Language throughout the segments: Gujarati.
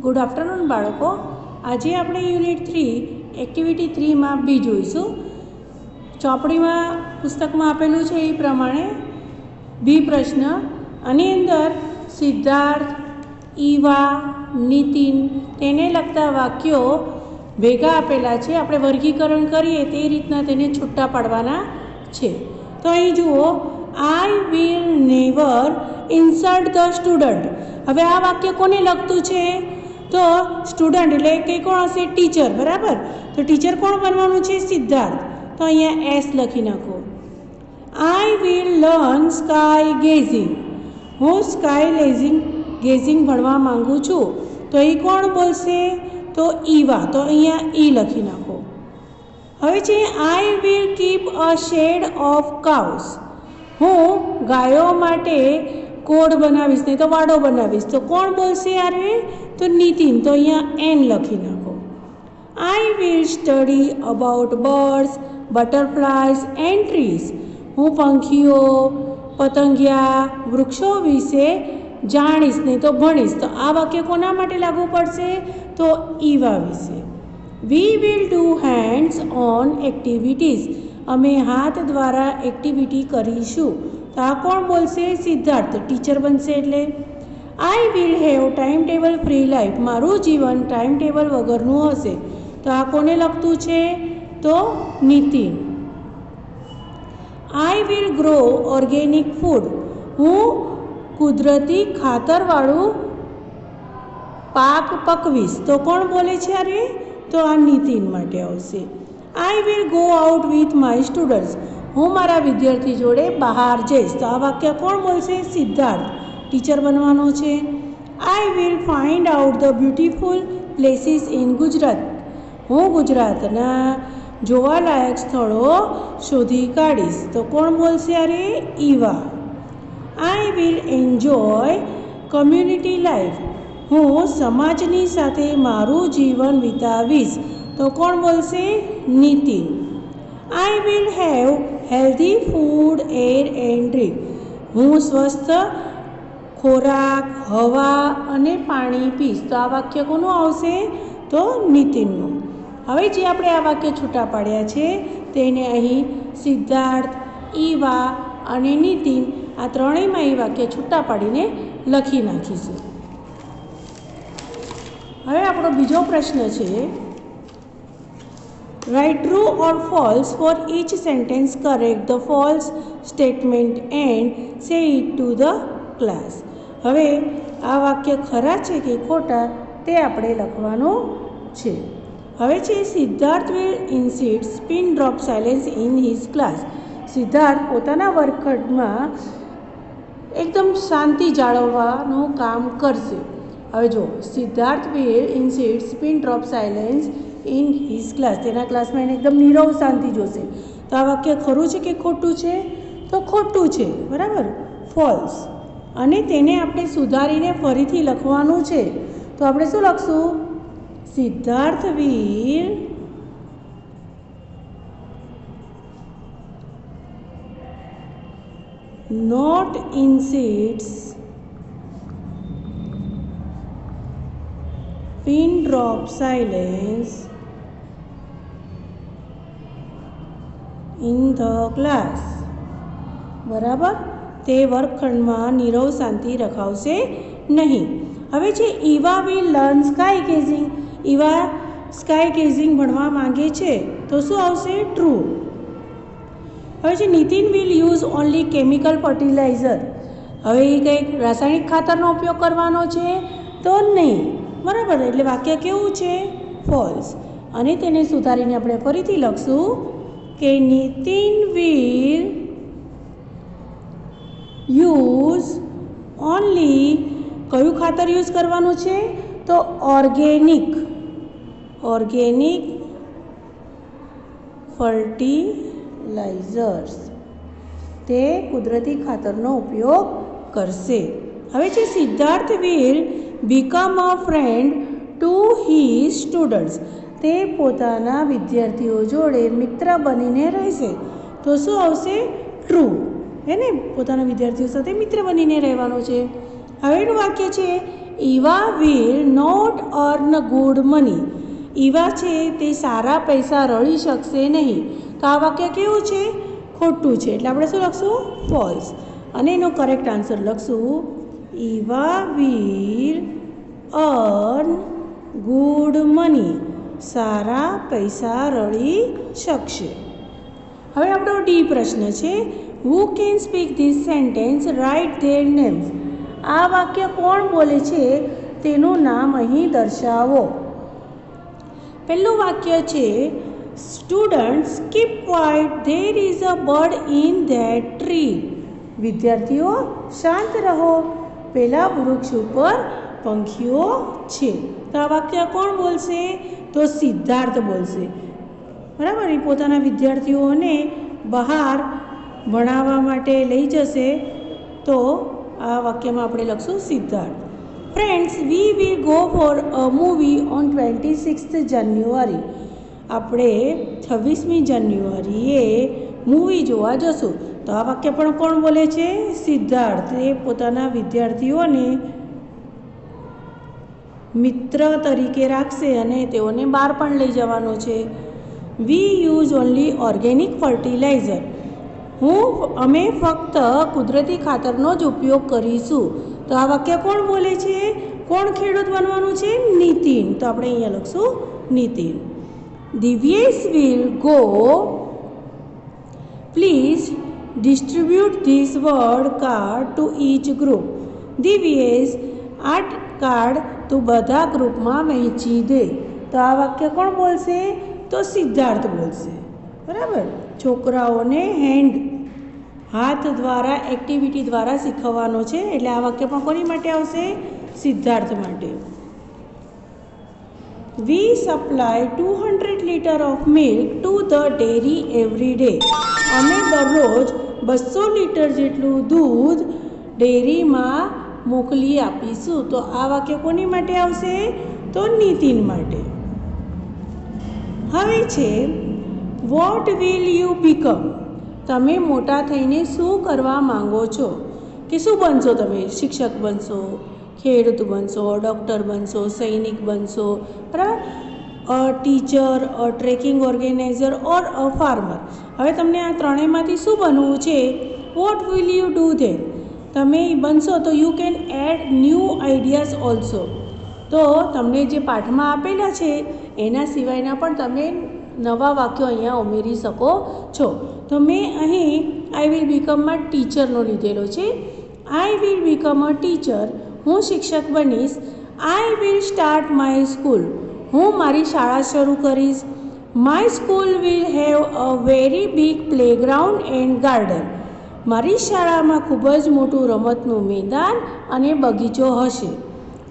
ગુડ આફ્ટરનૂન બાળકો. આજે આપણે યુનિટ 3 એક્ટિવિટી 3માં બી જોઈશું. ચોપડીમાં પુસ્તકમાં આપેલું છે એ પ્રમાણે બી પ્રશ્ન, આની અંદર સિદ્ધાર્થ, ઈવા, નીતિન તેને લગતા વાક્યો ભેગા આપેલા છે. આપણે વર્ગીકરણ કરીએ તે રીતના તેને છૂટા પાડવાના છે. તો અહીં જુઓ, I will never insult the student. હવે આ વાક્ય કોને લગતું છે? તો સ્ટુડન્ટ એટલે કે કોણ હશે? ટીચર. બરાબર. તો ટીચર કોણ બનવાનું છે? સિદ્ધાર્થ. તો અહીંયા એસ લખી નાખો. I will learn sky gazing. હું સ્કાય ગેઝિંગ ભણવા માંગુ છું. તો એ કોણ બોલશે? તો ઈવા. તો અહીંયા ઈ લખી નાખો. હવે છે I will keep a shed of cows. હું ગાયો માટે કોડ બનાવીશ, નહીં તો વાડો બનાવીશ. તો કોણ બોલશે યારે? તો નીતિન. તો અહીંયા એન લખી નાખો. I will study about birds, butterflies and trees. હું પંખીઓ, પતંગિયા, વૃક્ષો વિશે જાણીશ, નહીં તો ભણીશ. તો આ વાક્ય કોના માટે લાગુ પડશે? તો ઈવા વિશે. We will do hands on activities. અમે હાથ દ્વારા એક્ટિવિટી કરીશું. તો આ કોણ બોલશે? સિદ્ધાર્થ. ટીચર બનશે એટલે. I will have time table free life. મારું જીવન ટાઈમ ટેબલ વગરનું હશે. તો આ કોને લગતું છે? તો Nitin. I will grow organic food. હું કુદરતી ખાતરવાળું પાક પકવીશ. તો કોણ બોલે છે અરે? તો આ નીતિન માટે આવશે. I will go out with my students. હું મારા વિદ્યાર્થી જોડે બહાર જઈશ. તો આ વાક્ય કોણ બોલશે? સિદ્ધાર્થ. ટીચર બનવાનો છે. I will find out the beautiful places in Gujarat. હું ગુજરાતના જોવાલાયક સ્થળો શોધી કાઢીશ. તો કોણ બોલશે અરે? Eva. I will enjoy community life. હું સમાજની સાથે મારું જીવન વિતાવીશ. તો કોણ બોલશે? Nitin. I will have healthy food, air and drink. હું સ્વસ્થ ખોરાક, હવા અને પાણી પીશ. તો આ વાક્ય કોનું આવશે? તો નીતિનનું. હવે જે આપણે આ વાક્ય છૂટા પાડ્યા છે તેને અહીં સિદ્ધાર્થ, ઈવા અને નીતિન આ ત્રણેયમાં એ વાક્ય છૂટા પાડીને લખી નાખીશું. હવે આપણો બીજો પ્રશ્ન છે, right true or false for each sentence. Correct the false statement and say it to the class. હવે આ વાક્ય ખરા છે કે ખોટા તે આપણે લખવાનું છે. હવે છે Siddharth will insist pin drop silence in his class. Siddharth પોતાના વર્ગખંડમાં એકદમ શાંતિ જાળવવાનું કામ કરશે. હવે જો Siddharth will insist pin drop silence in his class. તેના ક્લાસમાં એને એકદમ નીરવ શાંતિ જોશે. તો આ વાક્ય ખરું છે કે ખોટું છે? તો ખોટું છે. બરાબર. ફોલ્સ. અને તેને આપણે સુધારીને ફરીથી લખવાનું છે. તો આપણે શું લખશું? Siddharth will not insists pin drop silence in the class. બરાબર. તે વર્ગખંડમાં નીરવ શાંતિ રખાવશે નહીં. હવે છે Eva will learn sky gazing. Eva sky gazing ભણવા માંગે છે. તો શું આવશે? ટ્રુ. હવે છે Nitin will use only chemical fertiliser. હવે એ કંઈક રાસાયણિક ખાતરનો ઉપયોગ કરવાનો છે? તો નહીં. બરાબર. એટલે વાક્ય કેવું છે? ફોલ્સ. અને તેને સુધારીને આપણે ફરીથી લખશું કે નીતિન વિલ યુઝ ઓનલી, કયું ખાતર યુઝ કરવાનું છે? તો ઓર્ગેનિક ફર્ટિલાઇઝર્સ. તે કુદરતી ખાતરનો ઉપયોગ કરશે. હવે છે Siddharth will become a friend to his students. તે પોતાના વિદ્યાર્થીઓ જોડે મિત્ર બનીને રહેશે. તો શું આવશે? ટ્રુ. હે ને? પોતાના વિદ્યાર્થીઓ સાથે મિત્ર બનીને રહેવાનો છે. હવેનું વાક્ય છે Eva will not earn good money. Eva છે તે સારા પૈસા રળી શકશે નહીં. તો આ વાક્ય કેવું છે? ખોટું છે. એટલે આપણે શું લખશું? ફોલ્સ. અને એનો કરેક્ટ આન્સર લખશું Eva will earn good money. સારા પૈસા રળી શકશે. હવે આપણો ડી પ્રશ્ન છે, who can speak this sentence, write their names. આ વાક્ય કોણ બોલે છે તેનું નામ અહીં દર્શાવો. પહેલું વાક્ય છે, students keep quite, there is a bird in that tree. વિદ્યાર્થીઓ શાંત રહો, પેલા વૃક્ષ ઉપર પંખીઓ છે. તો આ વાક્ય કોણ બોલશે? તો સિદ્ધાર્થ બોલશે. બરાબર. એ પોતાના વિદ્યાર્થીઓને બહાર ભણાવવા માટે લઈ જશે. તો આ વાક્યમાં આપણે લખશું Siddharth. Friends, we will go for a movie on 26th જાન્યુઆરી. આપણે 26મી જાન્યુઆરીએ મૂવી જોવા જશું. તો આ વાક્ય પણ કોણ બોલે છે? સિદ્ધાર્થ. એ પોતાના વિદ્યાર્થીઓને મિત્ર તરીકે રાખશે અને તેઓને બહાર પણ લઈ જવાનો છે. We use only organic fertiliser. અમે ફક્ત કુદરતી ખાતરનો જ ઉપયોગ કરીશું. તો આ વાક્ય કોણ બોલે છે? કોણ ખેડૂત બનવાનું છે? નીતિન. તો આપણે અહીંયા લખશું Nitin. Divyesh will go, please distribute this word card to each group. Divyesh, આ કાર્ડ તું બધા ગ્રુપમાં વહેંચી દે. તો આ વાક્ય કોણ બોલશે? તો સિદ્ધાર્થ બોલશે. બરાબર. છોકરાઓને હાથ દ્વારા એક્ટિવિટી દ્વારા શીખવવાનો છે. એટલે આ વાક્ય પણ કોની માટે આવશે? સિદ્ધાર્થ માટે. We supply 200 litre of milk to the dairy every day. અમે દરરોજ 200 લીટર જેટલું દૂધ ડેરીમાં મોકલી આપીશું. તો આ વાક્ય કોની માટે આવશે? તો નીતિન માટે. હવે છે, વોટ વિલ યુ બીકમ. તમે મોટા થઈને શું કરવા માંગો છો? કે શું બનશો તમે? શિક્ષક બનશો, ખેડૂત બનશો, ડૉક્ટર બનશો, સૈનિક બનશો, બરાબર, a teacher, a trekking organiser or a farmer. હવે તમને આ ત્રણેયમાંથી શું બનવું છે? What will you do then? તમે બનશો તો you can add new ideas also. તો તમને જે પાઠમાં આપેલા છે એના સિવાયના પણ તમે નવા વાક્યો અહીંયા ઉમેરી શકો છો. તો મેં અહીં આઈ વિલ બીકમમાં ટીચરનો લીધેલો છે. I will become a teacher. હું શિક્ષક બનીશ. I will start my school. હું મારી શાળા શરૂ કરીશ. My school will have a very big playground and garden. મારી શાળામાં ખૂબ જ મોટું રમતનું મેદાન અને બગીચો હશે.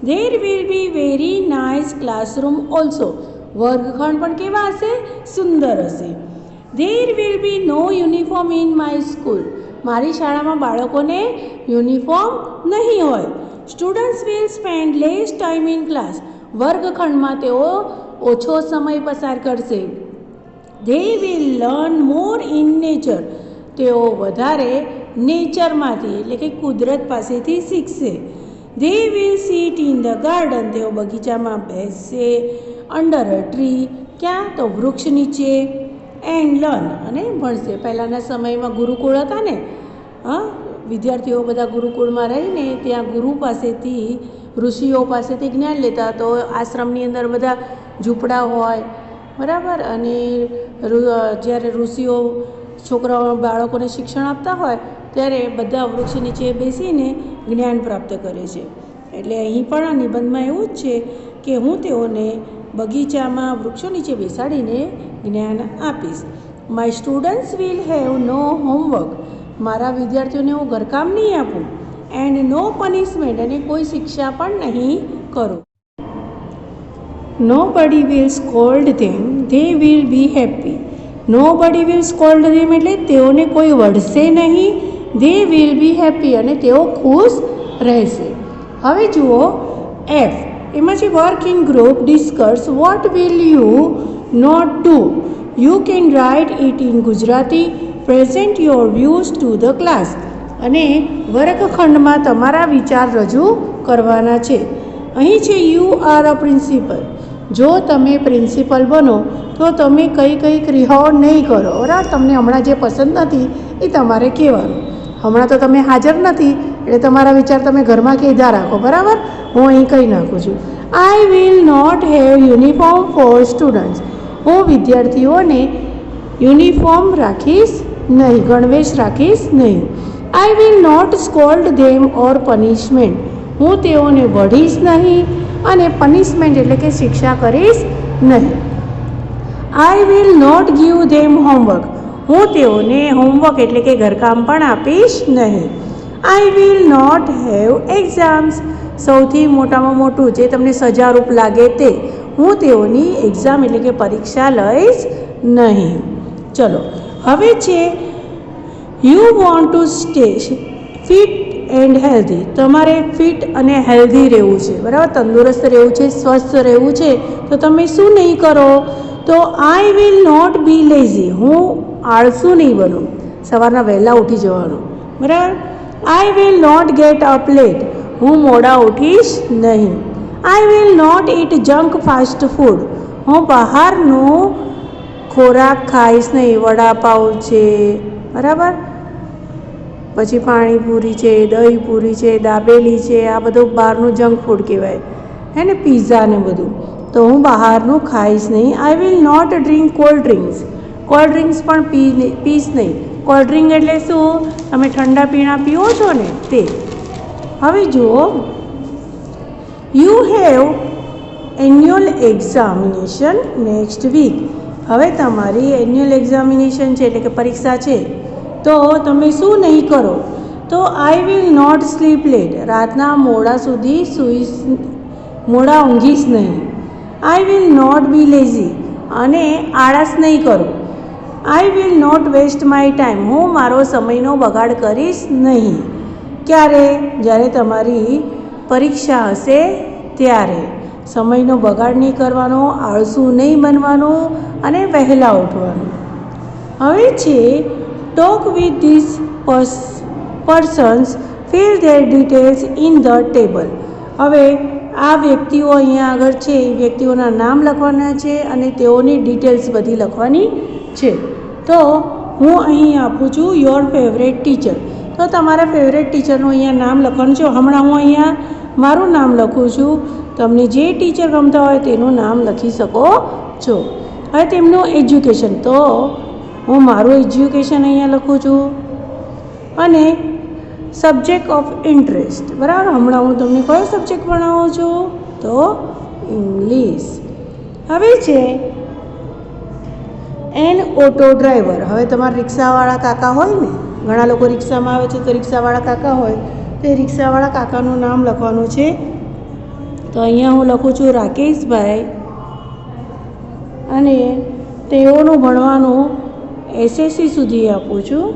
There will be very nice classroom also. વર્ગખંડ પણ કેવા હશે? સુંદર હશે. There will be no uniform in my school. મારી શાળામાં બાળકોને યુનિફોર્મ નહીં હોય. Students will spend less time in class. વર્ગખંડમાં તેઓ ઓછો સમય પસાર કરશે. They will learn more in nature. તેઓ વધારે નેચરમાંથી એટલે કે કુદરત પાસેથી શીખશે. They will sit in the garden. તેઓ બગીચામાં બેસશે. Under a tree. ક્યાં? તો વૃક્ષ નીચે. એન્ડ લર્ન અને ભણશે. પહેલાંના સમયમાં ગુરુકુળ હતા ને, વિદ્યાર્થીઓ બધા ગુરુકુળમાં રહીને ત્યાં ગુરુ પાસેથી, ઋષિઓ પાસેથી જ્ઞાન લેતા. તો આશ્રમની અંદર બધા ઝૂંપડા હોય, બરાબર, અને જ્યારે ઋષિઓ છોકરાઓ બાળકોને શિક્ષણ આપતા હોય ત્યારે બધા વૃક્ષ નીચે બેસીને જ્ઞાન પ્રાપ્ત કરે છે. એટલે અહીં પણ આ નિબંધમાં એવું જ છે કે હું તેઓને બગીચામાં વૃક્ષો નીચે બેસાડીને જ્ઞાન આપીશ. My students will have no homework. મારા વિદ્યાર્થીઓને હું ઘરકામ નહીં આપું. And no punishment. અને કોઈ શિક્ષા પણ નહીં કરું. Nobody will scold them. They will be happy. Nobody will scold them એટલે તેઓને કોઈ વઢશે નહીં. They will be happy. અને તેઓ ખુશ રહેશે. હવે જુઓ એફ. એમાં છે work in group, discuss what will you not do. You can write it in Gujarati. Present your views two the class. અને વર્ગખંડમાં તમારા વિચાર રજૂ કરવાના છે. અહીં છે યુ આર અ પ્રિન્સિપલ. જો તમે પ્રિન્સિપલ બનો તો તમે કઈ કઈ ક્રિયાઓ નહીં કરો. બરાબર, તમને હમણાં જે પસંદ નથી એ તમારે કહેવાનું. હમણાં તો તમે હાજર નથી એટલે તમારા વિચાર તમે ઘરમાં કીધા રાખો. બરાબર, હું અહીં કહી નાખું છું. I will not have uniform for students. હું વિદ્યાર્થીઓને યુનિફોર્મ રાખીશ નહીં, ગણવેશ રાખીશ નહીં. I will not scold them or punishment. હું તેઓને વઢીશ નહીં અને પનિશમેન્ટ એટલે કે શિક્ષા કરીશ નહીં. I will not give them homework. હું તેઓને હોમવર્ક એટલે કે ઘરકામ પણ આપીશ નહીં. I will not have exams. સૌથી મોટામાં મોટું જે તમને સજારૂપ લાગે તે, હું તેઓની એક્ઝામ એટલે કે પરીક્ષા લઈશ નહીં. ચલો, હવે છે you want to stay fit and healthy. તમારે ફિટ અને હેલ્ધી રહેવું છે. બરાબર, તંદુરસ્ત રહેવું છે, સ્વસ્થ રહેવું છે. તો તમે શું નહીં કરો? તો I will not be lazy. હું આળસુ નહીં બનું, સવારના વહેલા ઉઠી જવાનું. બરાબર. I will not get up late. હું મોડા ઉઠીશ નહીં. I will not eat junk fast food. હું બહારનું ખોરાક ખાઈશ નહીં. વડાપાઉં છે, બરાબર, પછી પાણીપુરી છે, દહીંપુરી છે, દાબેલી છે, આ બધું બહારનું જંક ફૂડ કહેવાય, હે ને, પીઝા ને બધું. તો હું બહારનું ખાઈશ નહીં. I will not drink cold drinks. Cold drinks પણ પીશ નહીં. કોલ્ડ ડ્રિંક એટલે શું? તમે ઠંડા પીણા પીવો છો ને તે. હવે જુઓ, you have annual examination next week. હવે તમારી એન્યુઅલ એક્ઝામિનેશન છે એટલે કે પરીક્ષા છે. તો તમે શું નહીં કરો? તો I will not sleep late. રાતના મોડા સુધી મોડા ઊંઘીશ નહીં. I will not be lazy. અને આળસ નહીં કરું. I will not waste my time. હું મારો સમયનો બગાડ કરીશ નહીં. ક્યારે? જ્યારે તમારી પરીક્ષા હશે ત્યારે. સમયનો બગાડ નહીં કરવાનો, આળસુ નહીં બનવાનું અને વહેલા ઉઠવાનું. હવે છે talk with this persons, fill their details in the table. હવે આ વ્યક્તિઓ અહીંયા આગળ છે, એ વ્યક્તિઓના નામ લખવાના છે અને તેઓની ડિટેલ્સ બધી લખવાની છે. તો હું અહીં આપું છું યોર ફેવરેટ ટીચર. તો તમારા ફેવરેટ ટીચરનું અહીંયા નામ લખવાનું છે. હમણાં હું અહીંયા મારું નામ લખું છું. તમને જે ટીચર ગમતા હોય તેનું નામ લખી શકો છો. હવે તેમનું એજ્યુકેશન, તો હું મારું એજ્યુકેશન અહીંયા લખું છું. અને સબ્જેક્ટ ઓફ ઇન્ટરેસ્ટ, બરાબર, હમણાં હું તમને કયો સબ્જેક્ટ ભણાવું છું? તો ઇંગ્લિશ. હવે છે એન ઓટો ડ્રાઈવર. હવે તમારા રિક્ષાવાળા કાકા હોય ને, ઘણા લોકો રિક્ષામાં આવે છે તો રિક્ષાવાળા કાકા હોય, તો એ રિક્ષાવાળા કાકાનું નામ લખવાનું છે. તો અહીંયા હું લખું છું રાકેશભાઈ. અને તેઓનું ભણવાનું એસએસસી સુધી આપું છું.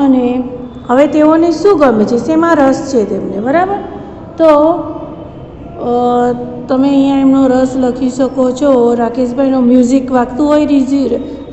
અને હવે તેઓને શું ગમે છે, શેમાં રસ છે તેમને, બરાબર. તો તમે અહીંયા એમનો રસ લખી શકો છો. રાકેશભાઈનો મ્યુઝિક વાગતું હોય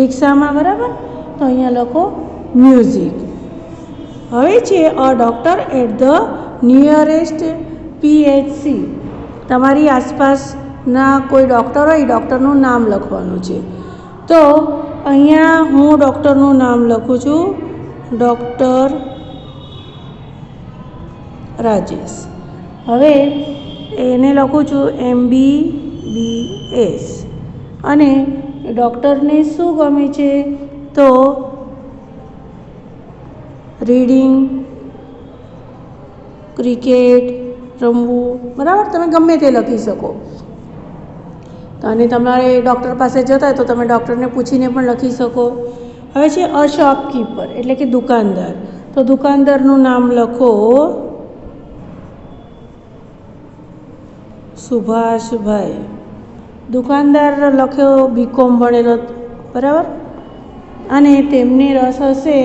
રિક્ષામાં, બરાબર, તો અહીંયા લખો મ્યુઝિક. હવે છે a doctor at the nearest PHC. તમારી આસપાસના કોઈ ડૉક્ટર હોય, ડૉક્ટરનું નામ લખવાનું છે. તો અહીંયા હું ડૉક્ટરનું નામ લખું છું, ડૉક્ટર રાજેશ. હવે એને લખું છું MBBS. અને ડૉક્ટરને શું ગમે છે? તો રીડિંગ, ક્રિકેટ રમવું, બરાબર, તમે ગમે તે લખી શકો. તો અને તમારે ડૉક્ટર પાસે જતા હોય તો તમે ડૉક્ટરને પૂછીને પણ લખી શકો. હવે છે અ શોપકીપર એટલે કે દુકાનદાર. તો દુકાનદારનું નામ લખો સુભાષભાઈ. દુકાનદાર લખ્યો BCom ભણેલો, બરાબર, અને તેમને રસ હશે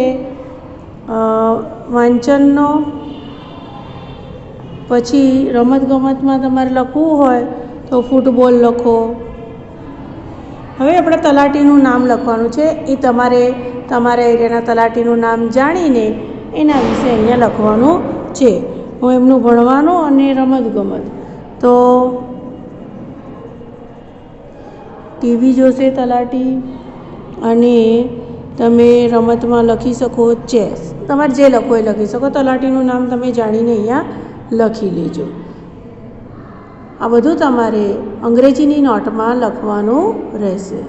વાંચનનો. પછી રમતગમતમાં તમારે લખવું હોય તો ફૂટબોલ લખો. હવે આપણે તલાટીનું નામ લખવાનું છે. એ તમારે તમારા એરિયાના તલાટીનું નામ જાણીને એના વિશે અહીંયા લખવાનું છે. હું એમનું ભણવાનું અને રમતગમત. તો ટીવી જોશે તલાટી, અને તમે રમતમાં લખી શકો ચેસ. તમારે જે લખવું એ લખી શકો. તલાટીનું નામ તમે જાણીને અહીંયા લખી લેજો. આ બધું તમારે અંગ્રેજીની નોટમાં લખવાનું રહેશે.